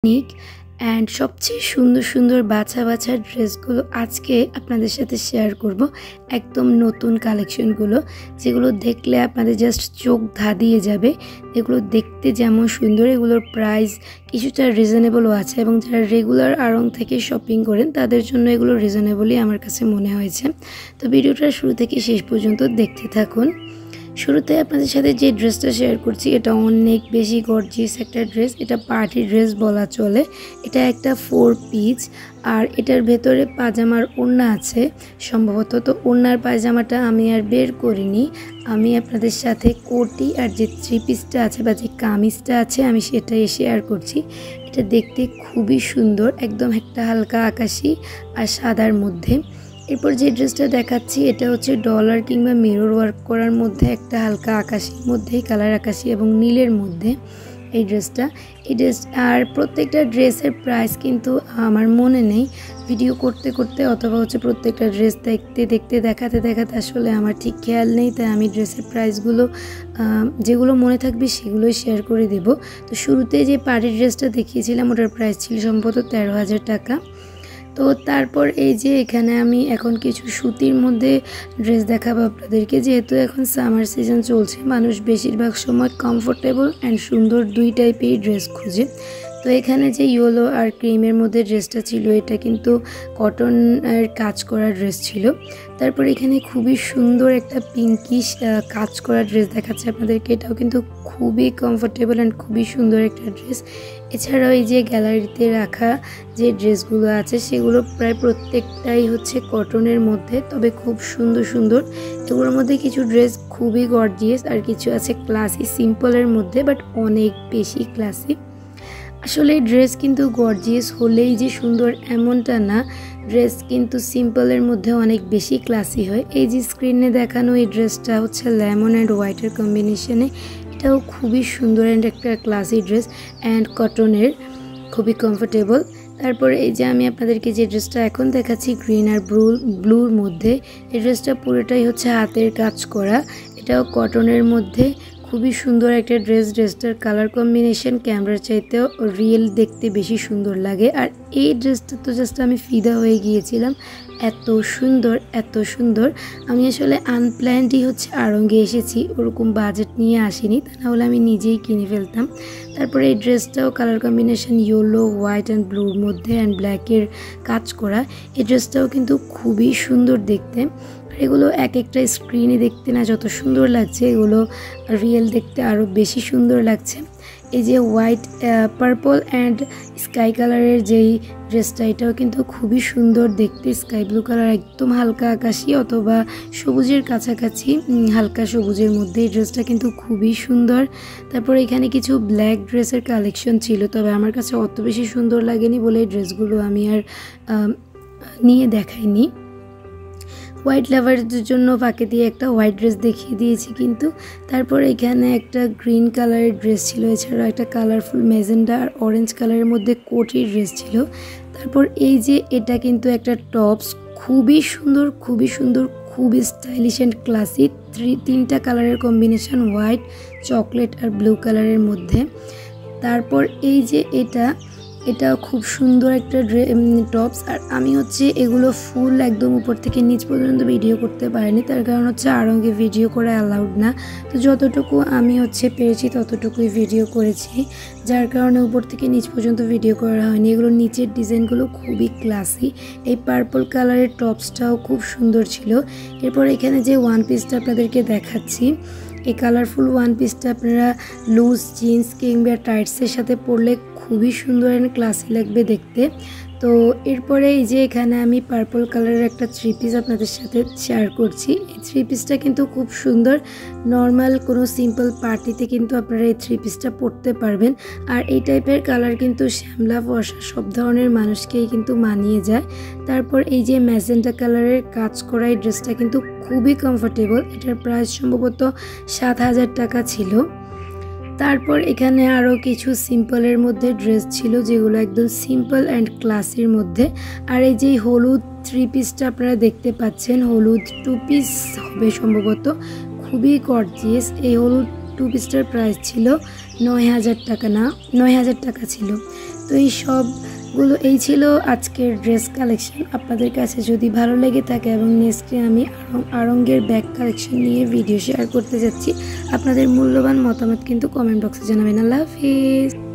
Unique and সবচেয়ে সুন্দর সুন্দর বাছা বাছা ড্রেসগুলো আজকে আপনাদের সাথে শেয়ার করব। একদম নতুন কালেকশনগুলো, যেগুলো দেখলে আপনাদের জাস্ট চোখ ধাঁধিয়ে যাবে। এগুলো দেখতে যেমন সুন্দর, এগুলোর প্রাইস কিছুটা রিজনেবলও আছে, এবং যারা রেগুলার আড়ং থেকে শপিং করেন তাদের জন্য এগুলো রিজনেবলই আমার কাছে মনে হয়েছে। তো ভিডিওটা শুরু থেকে শেষ পর্যন্ত দেখতে থাকুন। শুরুতে আপনাদের সাথে যে ড্রেসটা শেয়ার করছি এটা অনেক বেশি গর্জিয়াস একটা ড্রেস। এটা পার্টি ড্রেস বলা চলে। এটা একটা 4 পিস, আর এটার ভেতরে পাজামার ওড়না আছে সম্ভবত। তো ওড়নার পায়জামাটা আমি আর বের করিনি, আমি আপনাদের সাথে কোটি আর যে 3 পিসটা আছে বা যে কামিজটা আছে আমি সেটাই শেয়ার করছি। এটা দেখতে খুবই সুন্দর, একদম একটা হালকা আকাশি আর সাদার মধ্যে। এরপর যে ড্রেসটা দেখাচ্ছি এটা হচ্ছে ডলার কিংবা মিরর ওয়ার্ক করার মধ্যে একটা হালকা আকাশির মধ্যেই, কালার আকাশি এবং নীলের মধ্যে এই ড্রেসটা। আর প্রত্যেকটা ড্রেসের প্রাইস কিন্তু আমার মনে নেই, ভিডিও করতে করতে অথবা হচ্ছে প্রত্যেকটা ড্রেস দেখতে দেখতে দেখাতে দেখাতে আসলে আমার ঠিক খেয়াল নেই। তাই আমি ড্রেসের প্রাইসগুলো যেগুলো মনে থাকবে সেগুলোই শেয়ার করে দেব। তো শুরুতে যে পার্টি ড্রেসটা দেখিয়েছিলাম ওটার প্রাইস ছিল সম্ভবত 13,000 টাকা। তো তারপর এই যে এখানে আমি এখন কিছু সুতির মধ্যে ড্রেস দেখাবো আপনাদেরকে। যেহেতু এখন সামার সিজন চলছে, মানুষ বেশিরভাগ সময় কমফোর্টেবল অ্যান্ড সুন্দর দুই টাইপের ড্রেস খুঁজে। তো এখানে যে ইয়েলো আর ক্রিমের মধ্যে ড্রেসটা ছিল এটা কিন্তু কটনের কাজ করা ড্রেস ছিল। তারপর এখানে খুবই সুন্দর একটা পিঙ্কিশ কাজ করা ড্রেস দেখাচ্ছে আপনাদেরকে। এটাও কিন্তু খুবই কমফোর্টেবল অ্যান্ড খুবই সুন্দর একটা ড্রেস। এছাড়াও এই যে গ্যালারিতে রাখা যে ড্রেসগুলো আছে সেগুলো প্রায় প্রত্যেকটাই হচ্ছে কটনের মধ্যে, তবে খুব সুন্দর সুন্দর। এগুলোর মধ্যে কিছু ড্রেস খুবই গর্জিয়াস আর কিছু আছে ক্লাসি সিম্পলের মধ্যে, বাট অনেক বেশি ক্লাসি। আসলে ড্রেস কিন্তু গর্জিয়াস হলেই যে সুন্দর এমনটা না, ড্রেস কিন্তু সিম্পলের মধ্যে অনেক বেশি ক্লাসি হয়। এই যে স্ক্রিনে দেখানো এই ড্রেসটা হচ্ছে লেমন অ্যান্ড হোয়াইটের কম্বিনেশনে। এটাও খুবই সুন্দর অ্যান্ড একটা ক্লাসি ড্রেস অ্যান্ড কটনের, খুবই কমফোর্টেবল। তারপর এই যে আমি আপনাদেরকে যে ড্রেসটা এখন দেখাচ্ছি গ্রিন আর ব্লুর মধ্যে, এই ড্রেসটা পুরোটাই হচ্ছে হাতের কাজ করা। এটাও কটনের মধ্যে, খুবই সুন্দর একটা ড্রেস। ড্রেসটার কালার কম্বিনেশন ক্যামেরার চাইতেও রিয়েল দেখতে বেশি সুন্দর লাগে। আর এই ড্রেসটা তো জাস্ট আমি ফিদা হয়ে গিয়েছিলাম, এত সুন্দর এত সুন্দর। আমি আসলে আনপ্ল্যান্ডই হচ্ছে আড়ঙ্গে এসেছি, ওরকম বাজেট নিয়ে আসিনি, তা নাহলে আমি নিজেই কিনে ফেলতাম। তারপরে এই ড্রেসটাও colour combination yellow, white and ব্লুর মধ্যে অ্যান্ড ব্ল্যাকের কাজ করা। এই ড্রেসটাও কিন্তু খুবই সুন্দর দেখতে। এগুলো এক একটা স্ক্রিনে দেখতে না যত সুন্দর লাগছে, এগুলো রিয়েল দেখতে আরও বেশি সুন্দর লাগছে। এই যে হোয়াইট, পার্পল অ্যান্ড স্কাই কালারের যেই ড্রেসটা, এটাও কিন্তু খুবই সুন্দর দেখতে। স্কাই ব্লু কালার, একদম হালকা আকাশি অথবা সবুজের কাছাকাছি, হালকা সবুজের মধ্যে এই ড্রেসটা কিন্তু খুবই সুন্দর। তারপর এখানে কিছু ব্ল্যাক ড্রেসের কালেকশন ছিল, তবে আমার কাছে অত বেশি সুন্দর লাগেনি বলে এই ড্রেসগুলো আমি আর নিয়ে দেখাইনি। হোয়াইট লাভারদের জন্য ফাঁকে দিয়ে একটা হোয়াইট ড্রেস দেখিয়ে দিয়েছি কিন্তু। তারপর এখানে একটা গ্রিন কালারের ড্রেস ছিল, এছাড়াও একটা কালারফুল মেজেন্ডা আর অরেঞ্জ কালারের মধ্যে কোটির ড্রেস ছিল। তারপর এই যে এটা কিন্তু একটা টপস, খুবই সুন্দর খুবই সুন্দর, খুবই স্টাইলিশ অ্যান্ড ক্লাসি। তিনটা কালারের কম্বিনেশন, হোয়াইট, চকলেট আর ব্লু কালারের মধ্যে। তারপর এই যে এটাও খুব সুন্দর একটা টপস। আর আমি হচ্ছে এগুলো ফুল একদম উপর থেকে নিচ পর্যন্ত ভিডিও করতে পারিনি, তার কারণ হচ্ছে আড়ঙ্গে ভিডিও করা অ্যালাউড না। তো যতটুকু আমি হচ্ছে পেরেছি ততটুকুই ভিডিও করেছি, যার কারণে উপর থেকে নিচ পর্যন্ত ভিডিও করা হয়নি। এগুলোর নিচের ডিজাইনগুলো খুবই ক্লাসি। এই পার্পল কালারের টপসটাও খুব সুন্দর ছিল। এরপর এখানে যে ওয়ান পিসটা আপনাদেরকে দেখাচ্ছি, এই কালারফুল ওয়ান পিসটা আপনারা লুজ জিন্স কিংবা টাইটসের সাথে পরলে খুবই সুন্দর অ্যান্ড ক্লাসি লাগবে দেখতে। তো এরপরে এই যে এখানে আমি পার্পল কালারের একটা 3 পিস আপনাদের সাথে শেয়ার করছি। এই 3 পিসটা কিন্তু খুব সুন্দর, নর্মাল কোনো সিম্পল পার্টিতে কিন্তু আপনারা এই 3 পিসটা পরতে পারবেন। আর এই টাইপের কালার কিন্তু শ্যামলা, ফর্সা সব ধরনের মানুষকেই কিন্তু মানিয়ে যায়। তারপর এই যে ম্যাজেন্টা কালারের কাজ করা এই ড্রেসটা কিন্তু খুবই কমফোর্টেবল। এটার প্রাইস সম্ভবত 7,000 টাকা ছিল। তারপর এখানে আরও কিছু সিম্পলের মধ্যে ড্রেস ছিল, যেগুলো একদম সিম্পল অ্যান্ড ক্লাসির মধ্যে। আর এই যে হলুদ 3 পিসটা আপনারা দেখতে পাচ্ছেন, হলুদ 2 পিস হবে সম্ভবত, খুবই গর্জিয়াস। এই হলুদ 2 পিসটার প্রাইস ছিল 9,000 টাকা, না 9,000 টাকা ছিল। তো এই সবগুলো এই ছিল আজকের ড্রেস কালেকশন। আপনাদের কাছে যদি ভালো লেগে থাকে এবং নেক্সটে আমি আড়ঙ্গের ব্যাগ কালেকশন নিয়ে ভিডিও শেয়ার করতে যাচ্ছি। আপনাদের মূল্যবান মতামত কিন্তু কমেন্ট বক্সে জানাবেন। আল্লাহ হাফিজ।